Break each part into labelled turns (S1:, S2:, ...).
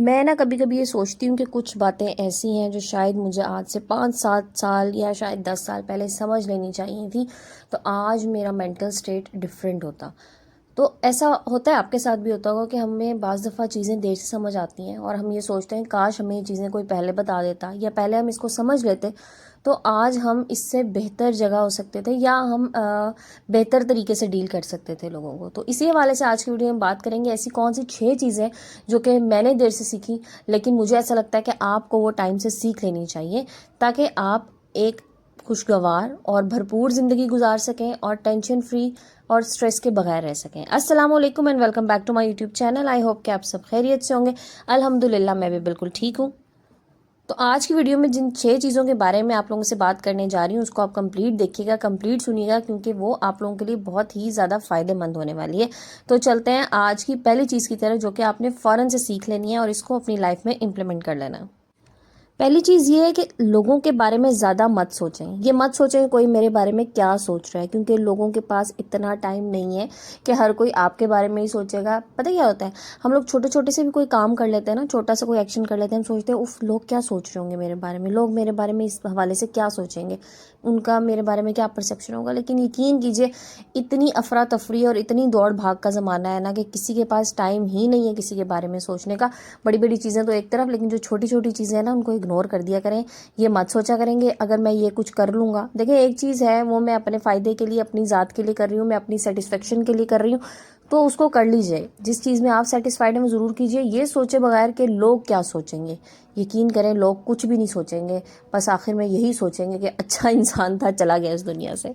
S1: میں نا کبھی کبھی یہ سوچتی ہوں کہ کچھ باتیں ایسی ہیں جو شاید مجھے آج سے 5-7 سال یا شاید 10 سال پہلے سمجھ لینی چاہیے تھی، تو آج میرا مینٹل سٹیٹ ڈفرینٹ ہوتا۔ تو ایسا ہوتا ہے، آپ کے ساتھ بھی ہوتا ہوگا کہ ہمیں بعض دفعہ چیزیں دیر سے سمجھ آتی ہیں اور ہم یہ سوچتے ہیں کاش ہمیں یہ چیزیں کوئی پہلے بتا دیتا یا پہلے ہم اس کو سمجھ لیتے تو آج ہم اس سے بہتر جگہ ہو سکتے تھے یا ہم بہتر طریقے سے ڈیل کر سکتے تھے لوگوں کو۔ تو اسی حوالے سے آج کی ویڈیو میں بات کریں گے ایسی کون سی 6 چیزیں جو کہ میں نے دیر سے سیکھی، لیکن مجھے ایسا لگتا ہے کہ آپ کو وہ ٹائم سے سیکھ لینی چاہیے تاکہ آپ ایک خوشگوار اور بھرپور زندگی گزار سکیں اور ٹینشن فری اور سٹریس کے بغیر رہ سکیں۔ السلام علیکم and welcome back to my YouTube channel. I hope کہ آپ سب خیریت سے ہوں گے۔ الحمدللہ میں بھی بالکل ٹھیک ہوں۔ تو آج کی ویڈیو میں جن 6 چیزوں کے بارے میں آپ لوگوں سے بات کرنے جا رہی ہوں اس کو آپ کمپلیٹ دیکھیے گا، کمپلیٹ سنیے گا، کیونکہ وہ آپ لوگوں کے لیے بہت ہی زیادہ فائدہ مند ہونے والی ہے۔ تو چلتے ہیں آج کی پہلی چیز کی طرف جو کہ آپ نے فوراً سے سیکھ لینی ہے اور اس کو اپنی لائف میں امپلیمنٹ کر لینا ہے۔ پہلی چیز یہ ہے کہ لوگوں کے بارے میں زیادہ مت سوچیں۔ یہ مت سوچیں کہ کوئی میرے بارے میں کیا سوچ رہا ہے، کیونکہ لوگوں کے پاس اتنا ٹائم نہیں ہے کہ ہر کوئی آپ کے بارے میں ہی سوچے گا۔ پتہ کیا ہوتا ہے، ہم لوگ چھوٹے چھوٹے سے بھی کوئی کام کر لیتے ہیں نا، چھوٹا سا کوئی ایکشن کر لیتے ہیں، ہم سوچتے ہیں اف لوگ کیا سوچ رہے ہوں گے میرے بارے میں، لوگ میرے بارے میں اس حوالے سے کیا سوچیں گے، ان کا میرے بارے میں کیا پرسیپشن ہوگا۔ لیکن یقین کیجئے اتنی افراتفری اور اتنی دوڑ بھاگ کا زمانہ ہے نا کہ کسی کے پاس ٹائم ہی نہیں ہے کسی کے بارے میں سوچنے کا۔ بڑی بڑی چیزیں تو ایک طرف، لیکن جو چھوٹی چھوٹی چیزیں ہیں نا ان کو اگنور کر دیا کریں۔ یہ مت سوچا کریں گے اگر میں یہ کچھ کر لوں گا، دیکھیں ایک چیز ہے وہ میں اپنے فائدے کے لیے، اپنی ذات کے لیے کر رہی ہوں، میں اپنی سیٹسفیکشن کے لیے کر رہی ہوں، تو اس کو کر لیجئے۔ جس چیز میں آپ سیٹسفائیڈ ہیں وہ ضرور کیجئے، یہ سوچے بغیر کہ لوگ کیا سوچیں گے۔ یقین کریں لوگ کچھ بھی نہیں سوچیں گے، بس آخر میں یہی سوچیں گے کہ اچھا انسان تھا، چلا گیا اس دنیا سے۔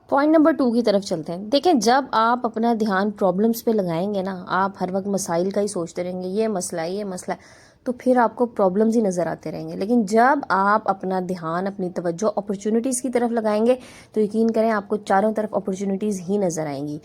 S1: پوائنٹ نمبر 2 کی طرف چلتے ہیں۔ دیکھیں جب آپ اپنا دھیان پرابلمس پہ لگائیں گے نا، آپ ہر وقت مسائل کا ہی سوچتے رہیں گے، یہ مسئلہ ہے یہ مسئلہ ہے، تو پھر آپ کو پرابلمز ہی نظر آتے رہیں گے۔ لیکن جب آپ اپنا دھیان، اپنی توجہ اپرچونٹیز کی طرف لگائیں گے تو یقین کریں آپ کو چاروں طرف اپرچونٹیز ہی نظر آئیں گی۔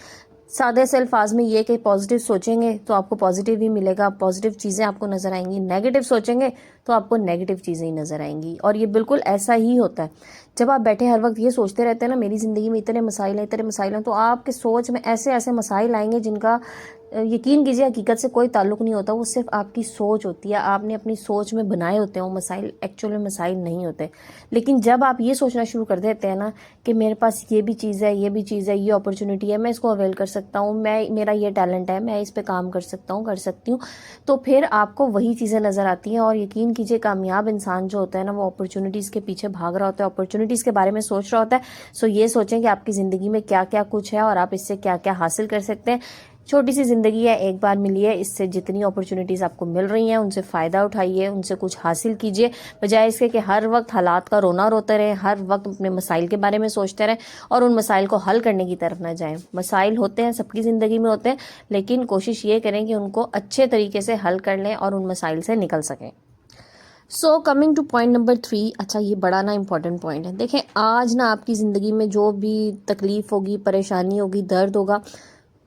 S1: سادے سے الفاظ میں یہ کہ پازیٹیو سوچیں گے تو آپ کو پازیٹیو ہی ملے گا، پازیٹیو چیزیں آپ کو نظر آئیں گی۔ نیگیٹو سوچیں گے تو آپ کو نیگیٹو چیزیں ہی نظر آئیں گی، اور یہ بالکل ایسا ہی ہوتا ہے۔ جب آپ بیٹھے ہر وقت یہ سوچتے رہتے ہیں نا میری زندگی میں اتنے مسائل ہیں اتنے مسائل ہیں، تو آپ کے سوچ میں ایسے ایسے مسائل آئیں گے جن کا یقین کیجیے حقیقت سے کوئی تعلق نہیں ہوتا، وہ صرف آپ کی سوچ ہوتی ہے، آپ نے اپنی سوچ میں بنائے ہوتے ہیں وہ مسائل، ایکچوئل میں مسائل نہیں ہوتے۔ لیکن جب آپ یہ سوچنا شروع کر دیتے ہیں نا کہ میرے پاس یہ بھی چیز ہے، یہ بھی چیز ہے، یہ اپرچونٹی ہے، میں اس کو اویل کر سکتا ہوں، میرا یہ ٹیلنٹ ہے، میں اس پہ کام کر سکتا ہوں، کر سکتی ہوں، تو پھر آپ کو وہی چیزیں نظر آتی ہیں۔ اور یقین کیجیے کامیاب انسان جو ہوتا ہے نا وہ اپرچونٹیز کے پیچھے بھاگ رہا ہوتا ہے، اپرچونٹیز کے بارے میں سوچ رہا ہوتا ہے۔ سو یہ سوچیں کہ آپ کی زندگی میں کیا کیا کچھ ہے اور آپ اس سے کیا کیا حاصل کر سکتے ہیں۔ چھوٹی سی زندگی ہے، ایک بار ملی ہے، اس سے جتنی اپرچونٹیز آپ کو مل رہی ہیں ان سے فائدہ اٹھائیے، ان سے کچھ حاصل کیجیے، بجائے اس کے کہ ہر وقت حالات کا رونا روتے رہیں، ہر وقت اپنے مسائل کے بارے میں سوچتے رہیں اور ان مسائل کو حل کرنے کی طرف نہ جائیں۔ مسائل ہوتے ہیں، سب کی زندگی میں ہوتے ہیں، لیکن کوشش یہ کریں کہ ان کو اچھے طریقے سے حل کر لیں اور ان مسائل سے نکل سکیں۔ So coming to point number 3۔ اچھا یہ بڑا نا امپورٹنٹ پوائنٹ ہے۔ دیکھیں آج نا آپ کی زندگی میں جو بھی تکلیف ہوگی، پریشانی ہوگی، درد ہوگا،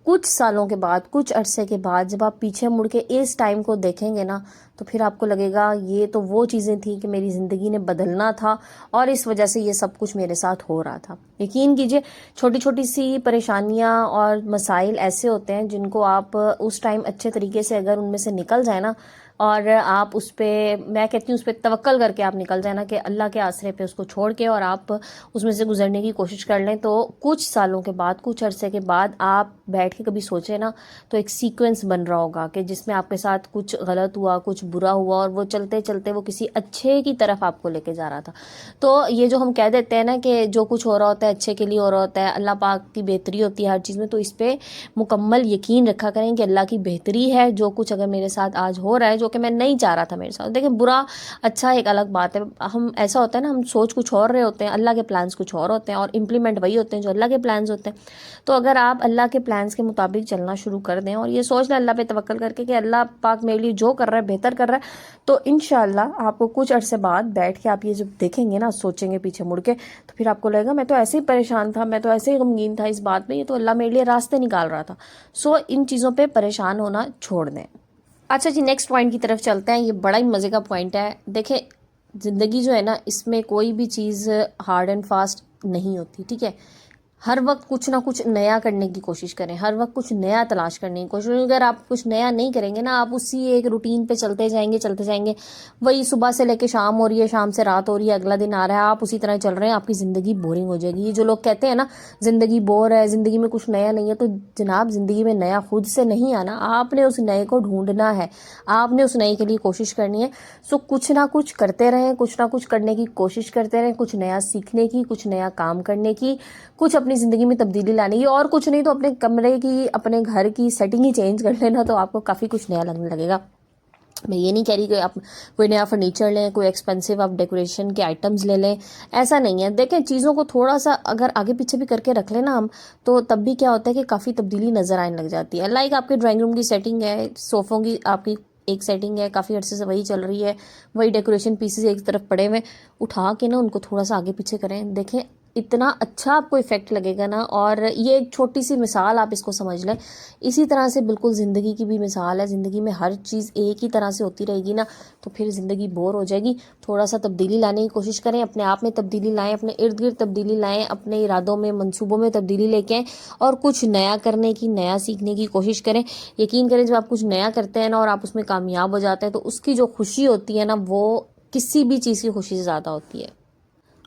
S1: کچھ سالوں کے بعد، کچھ عرصے کے بعد جب آپ پیچھے مڑ کے اس ٹائم کو دیکھیں گے نا تو پھر آپ کو لگے گا یہ تو وہ چیزیں تھیں کہ میری زندگی نے بدلنا تھا اور اس وجہ سے یہ سب کچھ میرے ساتھ ہو رہا تھا۔ یقین کیجئے چھوٹی چھوٹی سی پریشانیاں اور مسائل ایسے ہوتے ہیں جن کو آپ اس ٹائم اچھے طریقے سے اگر ان میں سے نکل جائیں نا، اور آپ اس پہ، میں کہتی ہوں اس پہ توکل کر کے آپ نکل جائیں نا کہ اللہ کے آسرے پہ اس کو چھوڑ کے اور آپ اس میں سے گزرنے کی کوشش کر لیں، تو کچھ سالوں کے بعد، کچھ عرصے کے بعد آپ بیٹھ کے کبھی سوچیں نا تو ایک سیکوینس بن رہا ہوگا کہ جس میں آپ کے ساتھ کچھ غلط ہوا، کچھ برا ہوا، اور وہ چلتے چلتے وہ کسی اچھے کی طرف آپ کو لے کے جا رہا تھا۔ تو یہ جو ہم کہہ دیتے ہیں نا کہ جو کچھ ہو رہا ہوتا ہے اچھے کے لیے ہو رہا ہوتا ہے، اللہ پاک کی بہتری ہوتی ہے ہر چیز میں، تو اس پہ مکمل یقین رکھا کریں کہ اللہ کی بہتری ہے۔ جو کچھ اگر میرے ساتھ آج ہو رہا ہے جو کہ میں نہیں چاہ رہا تھا میرے ساتھ، دیکھیں برا اچھا ایک الگ بات ہے، ہم ایسا ہوتا ہے نا ہم سوچ کچھ اور رہے ہوتے ہیں، اللہ کے پلانز کچھ اور ہوتے ہیں اور امپلیمنٹ وہی ہوتے ہیں جو اللہ کے پلانز ہوتے ہیں۔ تو اگر آپ اللہ کے پلانز کے مطابق چلنا شروع کر دیں اور یہ سوچ لیں اللہ پہ توکل کر کے کہ اللہ پاک میرے لیے جو کر رہا ہے بہتر کر رہا ہے، تو انشاءاللہ آپ کو کچھ عرصے بعد بیٹھ کے آپ یہ جب دیکھیں گے نا، سوچیں گے پیچھے مڑ کے، تو پھر آپ کو لگے گا میں تو ایسے ہی پریشان تھا، میں تو ایسے ہی غمگین تھا اس بات میں، یہ تو اللہ میرے لیے راستے نکال رہا تھا۔ سو ان چیزوں پہ پریشان ہونا چھوڑ دیں۔ اچھا جی نیکسٹ پوائنٹ کی طرف چلتے ہیں۔ یہ بڑا ہی مزے کا پوائنٹ ہے۔ دیکھیں زندگی جو ہے نا اس میں کوئی بھی چیز ہارڈ اینڈ فاسٹ نہیں ہوتی، ٹھیک ہے؟ ہر وقت کچھ نہ کچھ نیا کرنے کی کوشش کریں، ہر وقت کچھ نیا تلاش کرنے کی کوشش کریں. اگر آپ کچھ نیا نہیں کریں گے نا، آپ اسی ایک روٹین پہ چلتے جائیں گے. وہی صبح سے لے کے شام ہو رہی ہے، شام سے رات ہو رہی ہے، اگلا دن آ رہا ہے، آپ اسی طرح چل رہے ہیں، آپ کی زندگی بورنگ ہو جائے گی. یہ جو لوگ کہتے ہیں نا زندگی بور ہے، زندگی میں کچھ نیا نہیں ہے، تو جناب زندگی میں نیا خود سے نہیں آنا، آپ نے اس نئے کو ڈھونڈنا ہے، آپ نے اس نئے کے لیے کوشش کرنی ہے. سو کچھ نہ کچھ کرتے رہیں، کچھ نہ کچھ کرنے کی کوشش کرتے رہیں، کچھ نیا سیکھنے کی، کچھ نیا کام کرنے کی، کچھ اپنی زندگی میں تبدیلی لانے کی. اور کچھ نہیں تو اپنے کمرے کی، اپنے گھر کی سیٹنگ ہی چینج کر لینا، تو آپ کو کافی کچھ نیا لگنے لگے گا. میں یہ نہیں کہہ رہی کہ آپ کوئی نیا فرنیچر لیں، کوئی ایکسپینسو آپ ڈیکوریشن کے آئٹمز لے لیں، ایسا نہیں ہے. دیکھیں چیزوں کو تھوڑا سا اگر آگے پیچھے بھی کر کے رکھ لیں نا ہم، تو تب بھی کیا ہوتا ہے کہ کافی تبدیلی نظر آنے لگ جاتی ہے. لائک آپ کے ڈرائنگ روم کی سیٹنگ ہے، صوفوں کی آپ کی ایک سیٹنگ ہے، کافی عرصے سے وہی چل رہی ہے، وہی ڈیکوریشن پیسز ایک طرف پڑے ہوئے، اٹھا کے نا ان کو تھوڑا سا آگے پیچھے کریں. دیکھیں اتنا اچھا آپ کو افیکٹ لگے گا نا. اور یہ ایک چھوٹی سی مثال آپ اس کو سمجھ لیں. اسی طرح سے بالکل زندگی کی بھی مثال ہے. زندگی میں ہر چیز ایک ہی طرح سے ہوتی رہے گی نا تو پھر زندگی بور ہو جائے گی. تھوڑا سا تبدیلی لانے کی کوشش کریں، اپنے آپ میں تبدیلی لائیں، اپنے ارد گرد تبدیلی لائیں، اپنے ارادوں میں، منصوبوں میں تبدیلی لے کے آئیں، اور کچھ نیا کرنے کی، نیا سیکھنے کی کوشش کریں. یقین کریں جب آپ کچھ نیا کرتے ہیں نا اور آپ اس میں کامیاب ہو جاتے ہیں تو اس کی جو خوشی ہوتی ہے نا وہ کسی بھی چیز کی خوشی سے زیادہ ہوتی ہے.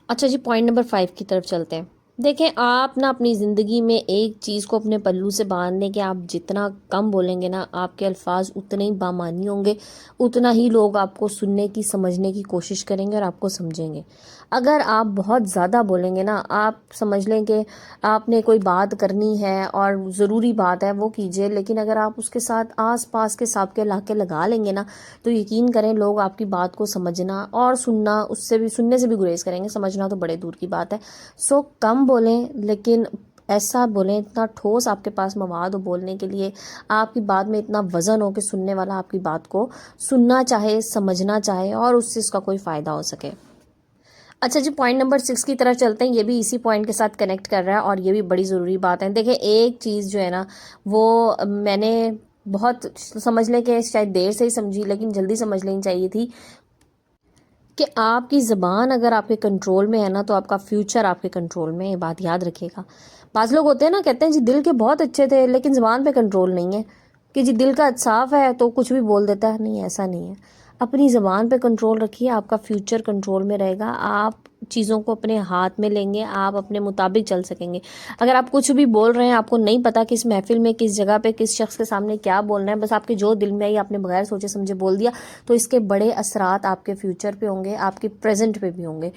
S1: اچھا جی، پوائنٹ نمبر 5 کی طرف چلتے ہیں. دیکھیں آپ نا اپنی زندگی میں ایک چیز کو اپنے پلو سے باندھ لیں کہ آپ جتنا کم بولیں گے نا، آپ کے الفاظ اتنے ہی بامعنی ہوں گے، اتنا ہی لوگ آپ کو سننے کی، سمجھنے کی کوشش کریں گے اور آپ کو سمجھیں گے. اگر آپ بہت زیادہ بولیں گے نا، آپ سمجھ لیں کہ آپ نے کوئی بات کرنی ہے اور ضروری بات ہے وہ کیجئے، لیکن اگر آپ اس کے ساتھ آس پاس کے سابقے علاقے لگا لیں گے نا تو یقین کریں لوگ آپ کی بات کو سمجھنا اور سننا، اس سے بھی سننے سے بھی گریز کریں گے، سمجھنا تو بڑے دور کی بات ہے. سو کم بولیں لیکن ایسا بولیں، اتنا ٹھوس آپ کے پاس مواد ہو بولنے کے لیے، آپ کی بات میں اتنا وزن ہو کہ سننے والا آپ کی بات کو سننا چاہے، سمجھنا چاہے اور اس سے اس کا کوئی فائدہ ہو سکے. اچھا جی، پوائنٹ نمبر 6 کی طرف چلتے ہیں. یہ بھی اسی پوائنٹ کے ساتھ کنیکٹ کر رہا ہے اور یہ بھی بڑی ضروری بات ہے. دیکھیں ایک چیز جو ہے نا وہ میں نے بہت سمجھ لیں کہ شاید دیر سے ہی سمجھی لیکن جلدی سمجھ لینی چاہیے تھی کہ آپ کی زبان اگر آپ کے کنٹرول میں ہے نا تو آپ کا فیوچر آپ کے کنٹرول میں ہے. یہ بات یاد رکھیے گا. بعض لوگ ہوتے ہیں نا کہتے ہیں جی دل کے بہت اچھے تھے لیکن زبان پہ کنٹرول نہیں ہے، کہ جی دل کا صاف ہے تو کچھ بھی بول دیتا ہے. نہیں، ایسا نہیں ہے. اپنی زبان پہ کنٹرول رکھیے، آپ کا فیوچر کنٹرول میں رہے گا. آپ چیزوں کو اپنے ہاتھ میں لیں گے، آپ اپنے مطابق چل سکیں گے. اگر آپ کچھ بھی بول رہے ہیں، آپ کو نہیں پتا کس محفل میں، کس جگہ پہ، کس شخص کے سامنے کیا بولنا ہے، بس آپ کے جو دل میں آئی آپ نے بغیر سوچے سمجھے بول دیا، تو اس کے بڑے اثرات آپ کے فیوچر پہ ہوں گے، آپ کے پریزنٹ پہ بھی ہوں گے.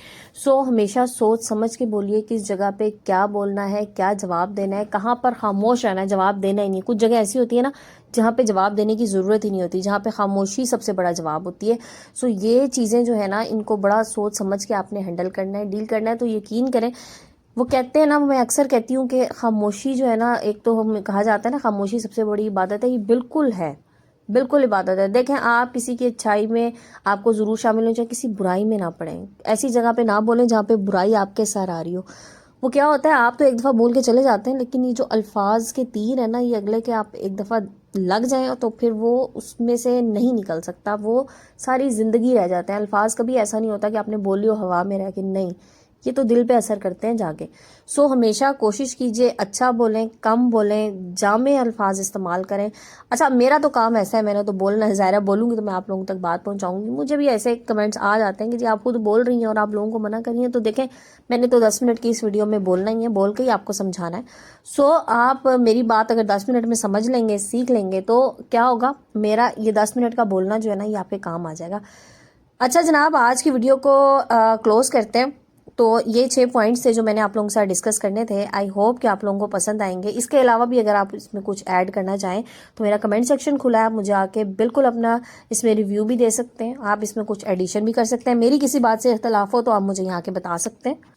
S1: سو ہمیشہ سوچ سمجھ کے بولیے، کس جگہ پہ کیا بولنا ہے، کیا جواب دینا ہے، کہاں پر خاموش رہنا ہے، جواب دینا ہی نہیں. کچھ جگہ ایسی ہوتی ہے نا جہاں پہ جواب دینے کی ضرورت ہی نہیں ہوتی، جہاں پہ خاموشی سب سے بڑا جواب ہوتی ہے. سو یہ چیزیں جو ہے نا ان کو بڑا سوچ سمجھ کے آپ نے ہینڈل کرنا ہے، ڈیل کرنا ہے. تو یقین کریں، وہ کہتے ہیں نا، میں اکثر کہتی ہوں کہ خاموشی جو ہے نا، ایک تو ہم کہا جاتا ہے نا خاموشی سب سے بڑی عبادت ہے. یہ بالکل ہے، بالکل عبادت ہے. دیکھیں آپ کسی کی اچھائی میں آپ کو ضرور شامل ہو، چاہے کسی برائی میں نہ پڑیں. ایسی جگہ پہ نہ بولیں جہاں پہ برائی آپ کے سر آ رہی ہو. وہ کیا ہوتا ہے، آپ تو ایک دفعہ بول کے چلے جاتے ہیں لیکن یہ جو الفاظ کے تیر ہے نا، یہ اگلے کے آپ ایک دفعہ لگ جائیں تو پھر وہ اس میں سے نہیں نکل سکتا، وہ ساری زندگی رہ جاتے ہیں. الفاظ کبھی ایسا نہیں ہوتا کہ آپ نے بولی ہو ہوا میں رہ کے، نہیں، یہ تو دل پہ اثر کرتے ہیں جا کے. سو ہمیشہ کوشش کیجئے اچھا بولیں، کم بولیں، جامع الفاظ استعمال کریں. اچھا میرا تو کام ایسا ہے، میں نے تو بولنا ہے، ظاہرہ بولوں گی تو میں آپ لوگوں تک بات پہنچاؤں گی. مجھے بھی ایسے کمنٹس آ جاتے ہیں کہ جی آپ خود بول رہی ہیں اور آپ لوگوں کو منع کر رہی ہیں. تو دیکھیں میں نے تو 10 منٹ کی اس ویڈیو میں بولنا ہی ہے، بول کے ہی آپ کو سمجھانا ہے. سو آپ میری بات اگر 10 منٹ میں سمجھ لیں گے، سیکھ لیں گے، تو کیا ہوگا، میرا یہ 10 منٹ کا بولنا جو ہے نا یہ آپ کے کام آ جائے گا. اچھا جناب، آج کی ویڈیو کو کلوز کرتے ہیں. تو یہ 6 پوائنٹس تھے جو میں نے آپ لوگوں کے ساتھ ڈسکس کرنے تھے. آئی ہوپ کہ آپ لوگوں کو پسند آئیں گے. اس کے علاوہ بھی اگر آپ اس میں کچھ ایڈ کرنا چاہیں تو میرا کمنٹ سیکشن کھلا ہے، آپ مجھے آ کے بالکل اپنا اس میں ریویو بھی دے سکتے ہیں. آپ اس میں کچھ ایڈیشن بھی کر سکتے ہیں. میری کسی بات سے اختلاف ہو تو آپ مجھے یہاں کے بتا سکتے ہیں.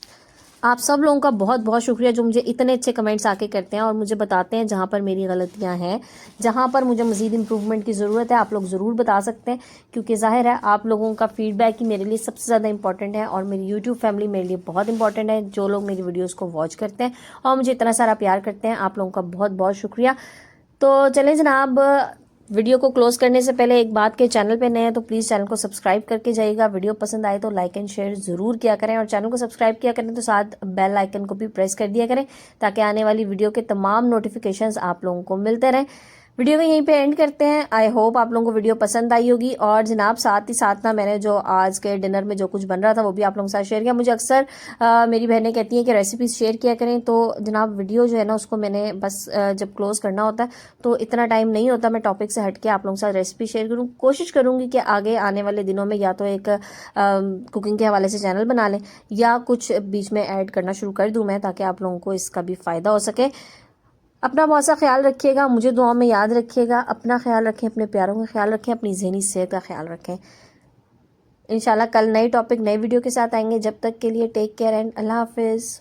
S1: آپ سب لوگوں کا بہت بہت شکریہ جو مجھے اتنے اچھے کمنٹس آ کے کرتے ہیں اور مجھے بتاتے ہیں جہاں پر میری غلطیاں ہیں، جہاں پر مجھے مزید امپروومنٹ کی ضرورت ہے. آپ لوگ ضرور بتا سکتے ہیں کیونکہ ظاہر ہے آپ لوگوں کا فیڈ بیک ہی میرے لیے سب سے زیادہ امپورٹنٹ ہے اور میری یوٹیوب فیملی میرے لیے بہت امپورٹنٹ ہے. جو لوگ میری ویڈیوز کو واچ کرتے ہیں اور مجھے اتنا سارا پیار کرتے ہیں، آپ لوگوں کا بہت بہت شکریہ. تو چلیں جناب، ویڈیو کو کلوز کرنے سے پہلے ایک بات کہ چینل پہ نئے ہیں تو پلیز چینل کو سبسکرائب کر کے جائیے گا. ویڈیو پسند آئے تو لائک اینڈ شیئر ضرور کیا کریں, اور چینل کو سبسکرائب کیا کریں تو ساتھ بیل آئیکن کو بھی پریس کر دیا کریں تاکہ آنے والی ویڈیو کے تمام نوٹیفیکیشنز آپ لوگوں کو ملتے رہیں. ویڈیو کو یہیں پہ اینڈ کرتے ہیں. آئی ہوپ آپ لوگوں کو ویڈیو پسند آئی ہوگی. اور جناب ساتھ ہی ساتھ نا میں نے جو آج کے ڈنر میں جو کچھ بن رہا تھا وہ بھی آپ لوگوں کے ساتھ شیئر کیا. مجھے اکثر میری بہنیں کہتی ہیں کہ ریسیپیز شیئر کیا کریں, تو جناب ویڈیو جو ہے نا اس کو میں نے بس جب کلوز کرنا ہوتا ہے تو اتنا ٹائم نہیں ہوتا میں ٹاپک سے ہٹ کے آپ لوگوں کے ساتھ ریسیپی شیئر کروں. کوشش کروں گی کہ آگے آنے والے دنوں میں یا تو ایک کوکنگ کے حوالے سے چینل بنا لیں یا کچھ بیچ میں ایڈ کرنا شروع کر دوں میں, تاکہ آپ لوگوں کو اس کا بھی فائدہ ہو سکے. اپنا بہت سا خیال رکھیے گا, مجھے دعاؤں میں یاد رکھیے گا. اپنا خیال رکھیں, اپنے پیاروں کا خیال رکھیں, اپنی ذہنی صحت کا خیال رکھیں. انشاءاللہ کل نئی ٹاپک نئی ویڈیو کے ساتھ آئیں گے. جب تک کے لیے ٹیک کیئر اینڈ اللہ حافظ.